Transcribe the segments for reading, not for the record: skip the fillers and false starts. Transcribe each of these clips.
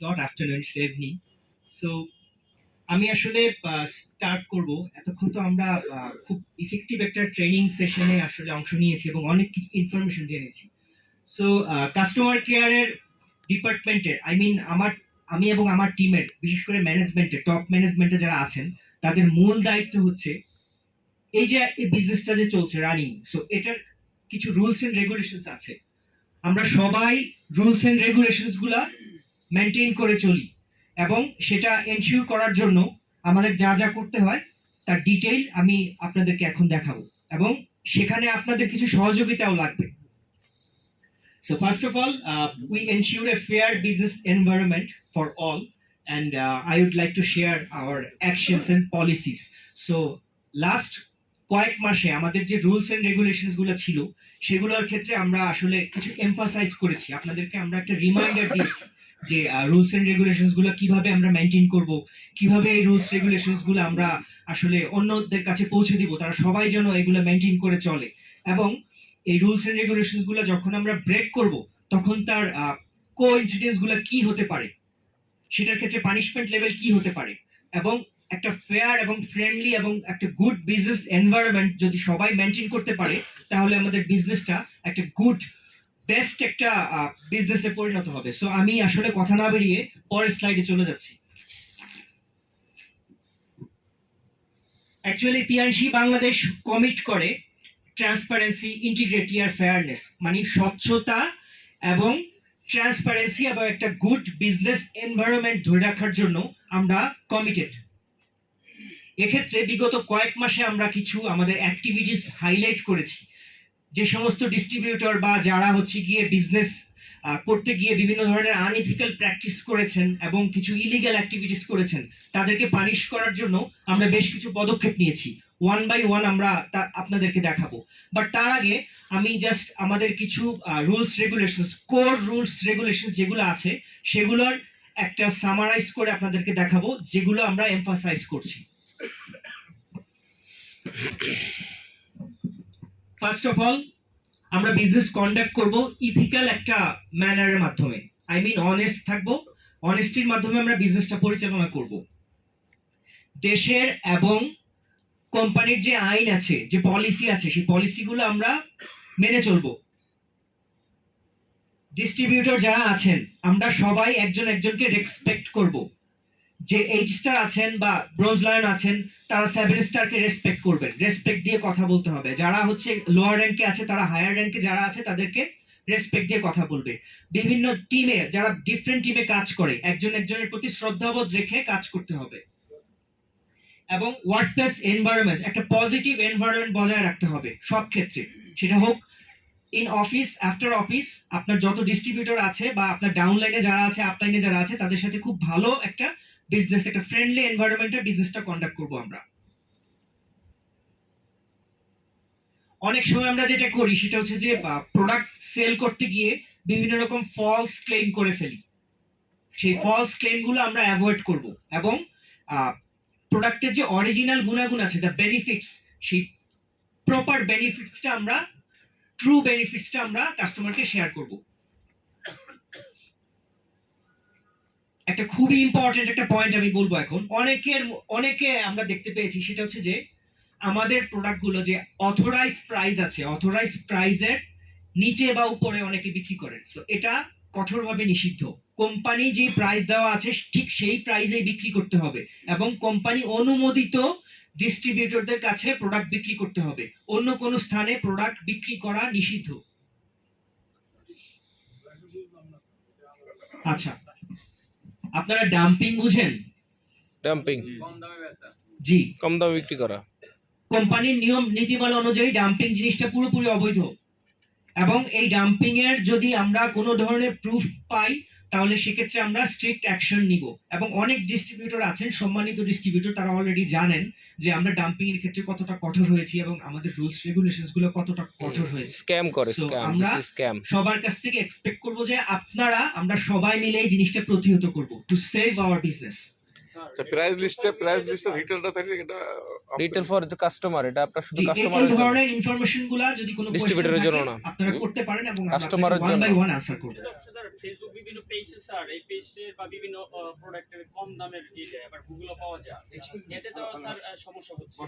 not afternoon, it's evening. So আমি আসলে start করব। এতক্ষণ তো আমরা খুব ইফেক্টিভ একটা ট্রেনিং সেশনে আসলে অংশ নিয়েছি এবং অনেক কিছু ইনফরমেশন জেনেছি। সো কাস্টমার কেয়ারের ডিপার্টমেন্টের আমি এবং আমার টিমের, বিশেষ করে ম্যানেজমেন্টে, টপ ম্যানেজমেন্টে যারা আছেন, তাদের মূল দায়িত্ব হচ্ছে এই যে এই বিজনেসটা যে চলছে রানিং, সো এটার কিছু রুলস এন্ড রেগুলেশনস আছে। আমরা সবাই রুলস এন্ড রেগুলেশনস গুলা মেনটেন করে চলি এবং সেটা এনশিওর করার জন্য আমাদের যা যা করতে হয় তার ডিটেইল আমি আপনাদেরকে এখন দেখাবো এবং সেখানে আপনাদের কিছু সহযোগিতাও লাগবে। So first of all, we ensure a fair business environment for all, and I would like to share our actions and policies. So last কয়েক মাসে আমাদের যে রুলস এন্ড রেগুলেশনস গুলো ছিল সেগুলোর ক্ষেত্রে আমরা আসলে কিছু এমফাসাইজ করেছি, আপনাদেরকে আমরা একটা রিমাইন্ডার দিয়েছি যে রুলস এন্ড রেগুলেশনস গুলো কিভাবে আমরা মেনটেন করব, কিভাবে এই রুলস রেগুলেশনস গুলো আমরা আসলে অন্যদের কাছে পৌঁছে দিব, তারা সবাই যেন এগুলো মেনটেন করে চলে। এবং এই রুলস এন্ড রেগুলেশনস গুলো যখন আমরা ব্রেক করব তখন তার কোইন্সিডেন্স গুলো কি হতে পারে, সেটার ক্ষেত্রে পানিশমেন্ট লেভেল কি হতে পারে, এবং একটা ফেয়ার এবং ফ্রেন্ডলি এবং একটা গুড বিজনেস এনভায়রনমেন্ট যদি সবাই মেনটেন করতে পারে তাহলে আমাদের বিজনেসটা একটা গুড বেস্ট একটা বিজনেসে পরিণত হবে। সো আমি আসলে কথা না বেরিয়ে পরের স্লাইডে চলে যাচ্ছি। অ্যাকচুয়ালি তিয়াংশি বাংলাদেশ কমিট করে ট্রান্সপারেন্সি, ইন্টিগ্রিটি আর ফেয়ারনেস, মানে স্বচ্ছতা এবং ট্রান্সপারেন্সি এবং একটা গুড বিজনেস এনভায়রনমেন্ট ধরে রাখার জন্য আমরা কমিটেড। এক্ষেত্রে বিগত কয়েক মাসে আমরা কিছু আমাদের অ্যাক্টিভিটিস হাইলাইট করেছি। যে সমস্ত ডিস্ট্রিবিউটর বা যারা হচ্ছে গিয়ে বিজনেস করতে গিয়ে বিভিন্ন ধরনের আনইথিক্যাল প্র্যাকটিস করেছেন এবং কিছু ইলিগ্যাল অ্যাক্টিভিটিস করেছেন, তাদেরকে পানিশ করার জন্য আমরা বেশ কিছু পদক্ষেপ নিয়েছি। ওয়ান বাই ওয়ান আমরা আপনাদেরকে দেখাবো, বাট তার আগে আমি জাস্ট আমাদের কিছু rules regulations, core rules regulation যেগুলো আছে সেগুলোর একটা সামারাইজ করে আপনাদেরকে দেখাবো, যেগুলো আমরা এমফাসাইজ করছি। ফার্স্ট অফ অল, আমরা বিজনেস কন্ডাক্ট করব ইথিক্যাল একটা ম্যানারের মাধ্যমে, অনেস্ট থাকবো। অনেস্টির মাধ্যমে আমরা বিজনেসটা পরিচালনা করব। দেশের এবং কোম্পানির যে আইন আছে, যে পলিসি আছে, সেই পলিসিগুলো আমরা মেনে চলবো। ডিস্ট্রিবিউটর যারা আছেন আমরা সবাই একজন একজনকে রেসপেক্ট করব। যে 8 স্টার আছেন বা ব্রোঞ্জ লায়ন আছেন তারা 7 স্টারকে রেসপেক্ট করবেন, রেসপেক্ট দিয়ে কথা বলতে হবে। যারা হচ্ছে লোয়ার র্যাঙ্কে আছে তারা হায়ার র্যাঙ্কে যারা আছে তাদেরকে রেসপেক্ট দিয়ে কথা বলবে। বিভিন্ন টিমে যারা ডিফারেন্ট টিমে কাজ করে একজন একজনের প্রতি শ্রদ্ধাবোধ রেখে কাজ করতে হবে। এবং ওয়ার্কপ্লেস এনভায়রনমেন্ট, একটা পজিটিভ এনভায়রনমেন্ট বজায় রাখতে হবে সব ক্ষেত্রে, সেটা হোক ইন অফিস, আফটার অফিস। আপনার যত ডিস্ট্রিবিউটর আছে বা আপনার ডাউনলাইনে যারা আছে, আপলাইনে যারা আছে, তাদের সাথে খুব ভালো একটা বিজনেস, একটা ফ্রেন্ডলি এনভায়রনমেন্টে বিজনেসটা কন্ডাক্ট করব আমরা। অনেক সময় আমরা যেটা করি সেটা হচ্ছে যে প্রোডাক্ট সেল করতে গিয়ে বিভিন্ন রকম ফলস ক্লেম করে ফেলি। সেই ফলস ক্লেমগুলো আমরা অ্যাভয়েড করব এবং প্রোডাক্টের যে অরিজিনাল গুণাগুণ আছে, দ্য বেনিফিটস, সেই প্রপার বেনিফিটসটা আমরা, ট্রু বেনিফিটসটা আমরা কাস্টমারকে শেয়ার করব। একটা খুবই ইম্পর্টেন্ট একটা পয়েন্ট আমি বলবো এখন। অনেকে আমরা দেখতে পেয়েছি সেটা হচ্ছে যে আমাদের প্রোডাক্টগুলো যে অথরাইজ প্রাইস আছে, অথরাইজ প্রাইসের নিচে বা উপরে অনেকে বিক্রি করেন। সো এটা কঠোরভাবে নিষিদ্ধ। কোম্পানি যে প্রাইস দেওয়া আছে ঠিক সেই প্রাইসেই বিক্রি করতে হবে এবং কোম্পানি অনুমোদিত ডিস্ট্রিবিউটরদের কাছে প্রোডাক্ট বিক্রি করতে হবে। অন্য কোনো স্থানে প্রোডাক্ট বিক্রি করা নিষিদ্ধ। আচ্ছা, আপনারা ডাম্পিং বুঝেন? ডাম্পিং জি, কম দামে বিক্রি করা। কোম্পানির নিয়ম নীতিমালা অনুযায়ী ডাম্পিং জিনিসটা পুরোপুরি অবৈধ এবং এই ডাম্পিং এর যদি আমরা কোনো ধরনের প্রুফ পাই তাহলে সেক্ষেত্রে আমরা স্ট্রিক্ট অ্যাকশন নিব। এবং অনেক ডিস্ট্রিবিউটর আছেন, সম্মানিত ডিস্ট্রিবিউটর, তারা অলরেডি জানেন যে আমরা ডাম্পিং এর ক্ষেত্রে কতটা কঠোর হয়েছি এবং আমাদের রুলস রেগুলেশনস গুলো কতটা কঠোর হয়েছে। স্ক্যাম করে, So, স্ক্যাম, আমরা দিস ইজ স্ক্যাম। সবার কাছ থেকে এক্সপেক্ট করব যে আমরা সবাই মিলে এই জিনিসটা প্রতিহত করব to save our business. Price লিস্টে রিটেলটা থাকলে এটা রিটেল ফর দ্য কাস্টমার, এটা আপনার শুধু এই কাস্টমারের জন্য, ধরনের ইনফরমেশন গুলা যদি কোনো ডিস্ট্রিবিউটরের জন্য না, আপনারা করতে পারেন এবং কাস্টমারের ওয়ান জন্য। বাই ওয়ান আনসার করব। ফেসবুক বিভিন্ন পেজে স্যার এই পেজের বা বিভিন্ন প্রোডাক্টের কম দামের দেয়, আবার গুগলও পাওয়া যায়। এতে তো স্যার সমস্যা হচ্ছে।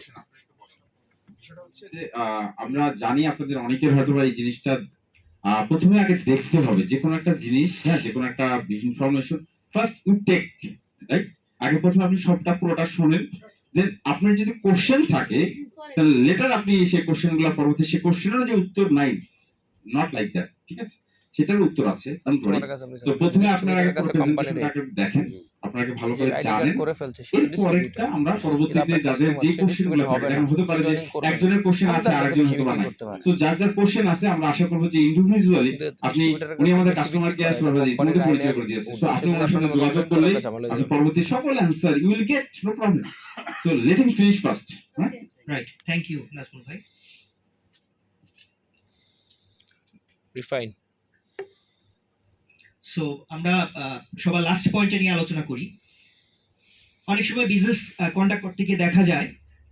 সেটা হচ্ছে যে আমরা জানি আপনাদের অনেকের হয়তো বা এই জিনিসটা প্রথমে আগে দেখতে হবে যে কোনো একটা জিনিস, হ্যাঁ, যে কোনো একটা information first you take, right? আগে প্রথমে আপনি সবটা পুরোটা শোনেন, দেন আপনার যদি কোশ্চেন থাকে তাহলে লেটার আপনি সেই কোশ্চেনগুলো পরবর্তী সেই কোশ্চেনের যে উত্তর নাই, নট লাইক দ্যাট, ঠিক আছে, সেটার উত্তর আছে। কাস্টমারের কাছে আপনি তো প্রথমে আপনার আগে ডিস্ট্রিবিউটরের কাছে কোম্পানির প্রেজেন্টেশনটাকে দেখেন, আপনাকে ভালো করে আইডি জানেন, কার্ড করে ফেলছে সে এর ডিস্ট্রিবিউটর। পরেরটা আমরা পরবর্তীতে যাদের যে কোশ্চেনগুলো থাকে, এখন হতে পারে যে একজনের কোশ্চেন আছে আরেকজন হতে পারে না, তো যার যার কোশ্চেন আছে আমরা আশা করব যে ইন্ডিভিজুয়ালি আপনি, উনি আমাদের কাস্টমার কেয়ার সার্ভিস ইতিমধ্যে পরিচয় করে দিয়েছে, সো আপনি ওনার সাথে যোগাযোগ করলে আপনি পরবর্তী সকল answer you will get, no problem. So let him finish first. Right, thank you Nazmul ভাই। রিফাইন। সো আমরা সবার লাস্ট পয়েন্টে নিয়ে আলোচনা করি। অনেক সময় বিজনেস কন্ডাক্ট করতে গিয়ে দেখা যায়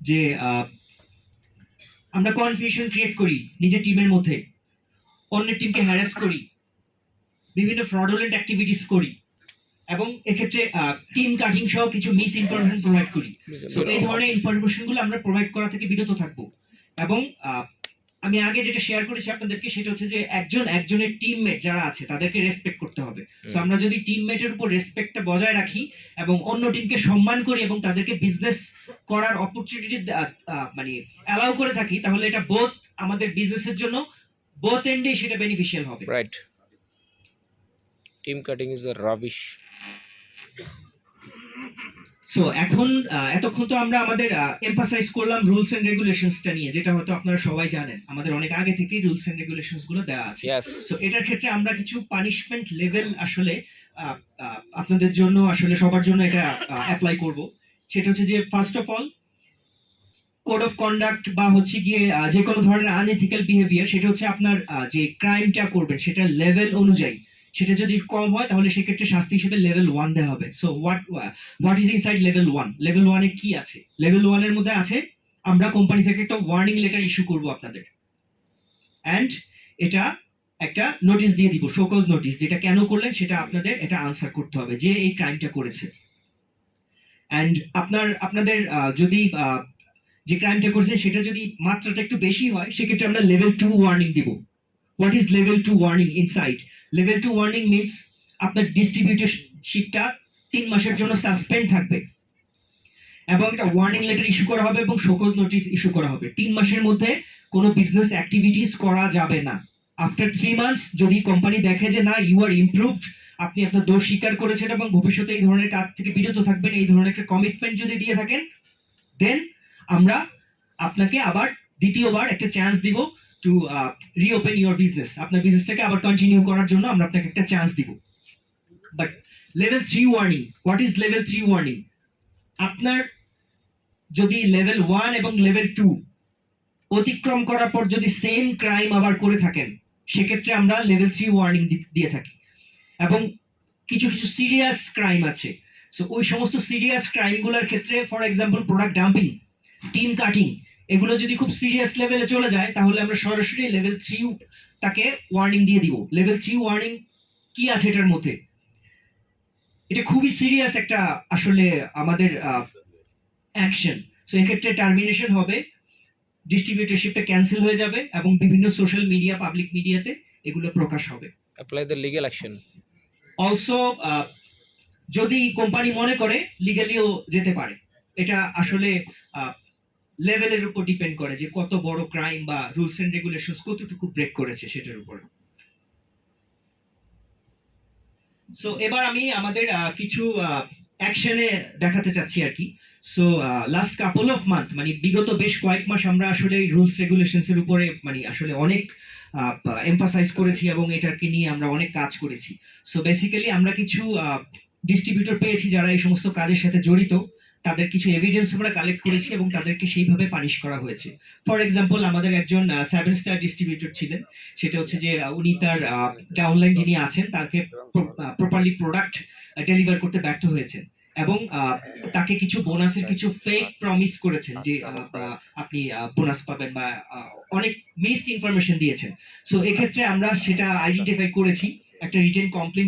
যে আমরা কনফিউশন ক্রিয়েট করি নিজের টিমের মধ্যে, অন্যের টিমকে হ্যারাস করি, বিভিন্ন ফ্রডুলেন্ট অ্যাক্টিভিটিস করি, এবং এক্ষেত্রে টিম কাটিং সহ কিছু মিস ইনফরমেশন প্রোভাইড করি। সো এই ধরনের ইনফরমেশনগুলো আমরা প্রোভাইড করা থেকে বিরত থাকবো। এবং আমি আগে যেটা শেয়ার করেছি আপনাদেরকে, সেটা হচ্ছে যে একজনের টিমমেট যারা আছে তাদেরকে রেসপেক্ট করতে হবে। সো আমরা যদি টিমমেটের উপর রেসপেক্টটা বজায় রাখি এবং অন্য টিমকে সম্মান করি এবং তাদেরকে বিজনেস করার অপরচুনিটি মানে অ্যালাউ করে থাকি, তাহলে এটা বোথ আমাদের বিজনেসের জন্য বোথ এন্ডে সেটা বেনিফিশিয়াল হবে। Right. Team cutting is a rubbish. So এখন এতক্ষণ তো আমরা আমাদের এমফাসাইজ করলাম রুলস এন্ড রেগুলেশনসটা নিয়ে, যেটা হয়তো আপনারা সবাই জানেন, আমাদের অনেক আগে থেকেই রুলস এন্ড রেগুলেশনস গুলো দেওয়া আছে। ইয়েস। সো এটার ক্ষেত্রে আমরা কিছু পানিশমেন্ট লেভেল আসলে আপনাদের জন্য, আসলে সবার জন্য এটা অ্যাপ্লাই করব। সেটা হচ্ছে যে first of all code of conduct বা হচ্ছে গিয়ে যে কোনো ধরনের আনএথিক্যাল বিহেভিয়ার, সেটা হচ্ছে আপনার যে ক্রাইমটা করবেন সেটা লেভেল অনুযায়ী, সেটা যদি কম হয় তাহলে সেক্ষেত্রে শাস্তি হিসেবে লেভেল 1 দেওয়া হবে। So what is inside level 1? Level 1 এ কি আছে? লেভেল 1 এর মধ্যে আছে আমরা কোম্পানি থেকে একটা ওয়ার্নিং লেটার ইস্যু করব আপনাদের, এন্ড এটা একটা নোটিশ দিয়ে দিব, শোকজ নোটিশ, যেটা কেন করলেন সেটা আপনাদের এটা আনসার করতে হবে যে এই ক্রাইমটা করেছে। এন্ড আপনাদের যদি যে ক্রাইমটা করেছে সেটা যদি মাত্রাটা একটু বেশি হয়, সেক্ষেত্রে আমরা লেভেল 2 ওয়ার্নিং দিব। What is level 2 warning inside? Level 2 warning means আপনার ডিস্ট্রিবিউটরশিপটা 3 মাসের জন্য সাসপেন্ড থাকবে, এবং একটা ওয়ার্নিং লেটার ইস্যু করা হবে এবং শোকজ নোটিশ ইস্যু করা হবে। 3 মাসের মধ্যে কোনো বিজনেস অ্যাক্টিভিটিস করা যাবে না। আফটার 3 মান্থস যদি কোম্পানি দেখে যে না, ইউ আর ইমপ্রুভড, আপনি আপনার দোষ স্বীকার করেছেন এবং ভবিষ্যতে এই ধরনের কাজ থেকে বিরত থাকবেন, এই ধরনের একটা কমিটমেন্ট যদি দিয়ে থাকেন, দেন আমরা আপনাকে আবার দ্বিতীয়বার একটা চান্স দিব টু রিওপেন ইউর বিজনেস। আপনার বিজনেসটাকে আবার কন্টিনিউ করার জন্য আমরা আপনাকে একটা চান্স দিব। But level 3 warning, what is level 3 warning? আপনার যদি লেভেল 1 এবং লেভেল 2 অতিক্রম করার পর যদি সেম ক্রাইম আবার করে থাকেন, সেক্ষেত্রে আমরা লেভেল 3 ওয়ার্নিং দিয়ে থাকি। এবং কিছু কিছু সিরিয়াস ক্রাইম আছে, সো ওই সমস্ত সিরিয়াস ক্রাইমগুলোর ক্ষেত্রে, for example product dumping, team cutting, এগুলো যদি খুব সিরিয়াস লেভেলে চলে যায়, তাহলে আমরা সরাসরি লেভেল 3 তাকে ওয়ার্নিং দিয়ে দিব। লেভেল 3 ওয়ার্নিং কি আছে এটার মধ্যে? এটা খুবই সিরিয়াস একটা আসলে আমাদের অ্যাকশন। সো এক্ষেত্রে টার্মিনেশন হবে, ডিস্ট্রিবিউটরশিপটা ক্যান্সেল হয়ে যাবে এবং বিভিন্ন সোশ্যাল মিডিয়া, পাবলিক মিডিয়াতে এগুলো প্রকাশ হবে। Apply the legal action. Also যদি কোম্পানি মনে করে লিগ্যালিও যেতে পারে। এটা আসলে লেভেলের উপর ডিপেন্ড করে যে কত বড় ক্রাইম বা রুলস এন্ড রেগুলেশনস কতটুকু ব্রেক করেছে সেটার উপর। সো এবার আমি আমাদের কিছু অ্যাকশনে দেখাতে চাচ্ছি আর কি। So last couple of month, মানে বিগত বেশ কয়েক মাস আমরা আসলে রুলস রেগুলেশনস এর উপরে মানে আসলে অনেক এমফাসাইজ করেছি এবং এটাকে নিয়ে আমরা অনেক কাজ করেছি। সো বেসিক্যালি আমরা কিছু ডিস্ট্রিবিউটর পেয়েছি যারা এই সমস্ত কাজের সাথে জড়িত, তাদের কিছু এভিডেন্স আমরা কালেক্ট করেছি এবং তাদেরকে সেইভাবে পানিশ করা হয়েছে। ফর এক্সাম্পল, আমাদের একজন 7 স্টার ডিস্ট্রিবিউটর ছিলেন, সেটা হচ্ছে যে উনি তার ডাউনলাইন যিনি আছেন তাকে প্রপারলি প্রোডাক্ট ডেলিভার করতে ব্যর্থ হয়েছেন এবং তাকে কিছু বোনাসের কিছু ফেক প্রমিস করেছেন যে আপনি বোনাস পাবেন বা অনেক মিস ইনফরমেশন দিয়েছেন। সো এক্ষেত্রে আমরা সেটা আইডেন্টিফাই করেছি একটা রিটেন কমপ্লেন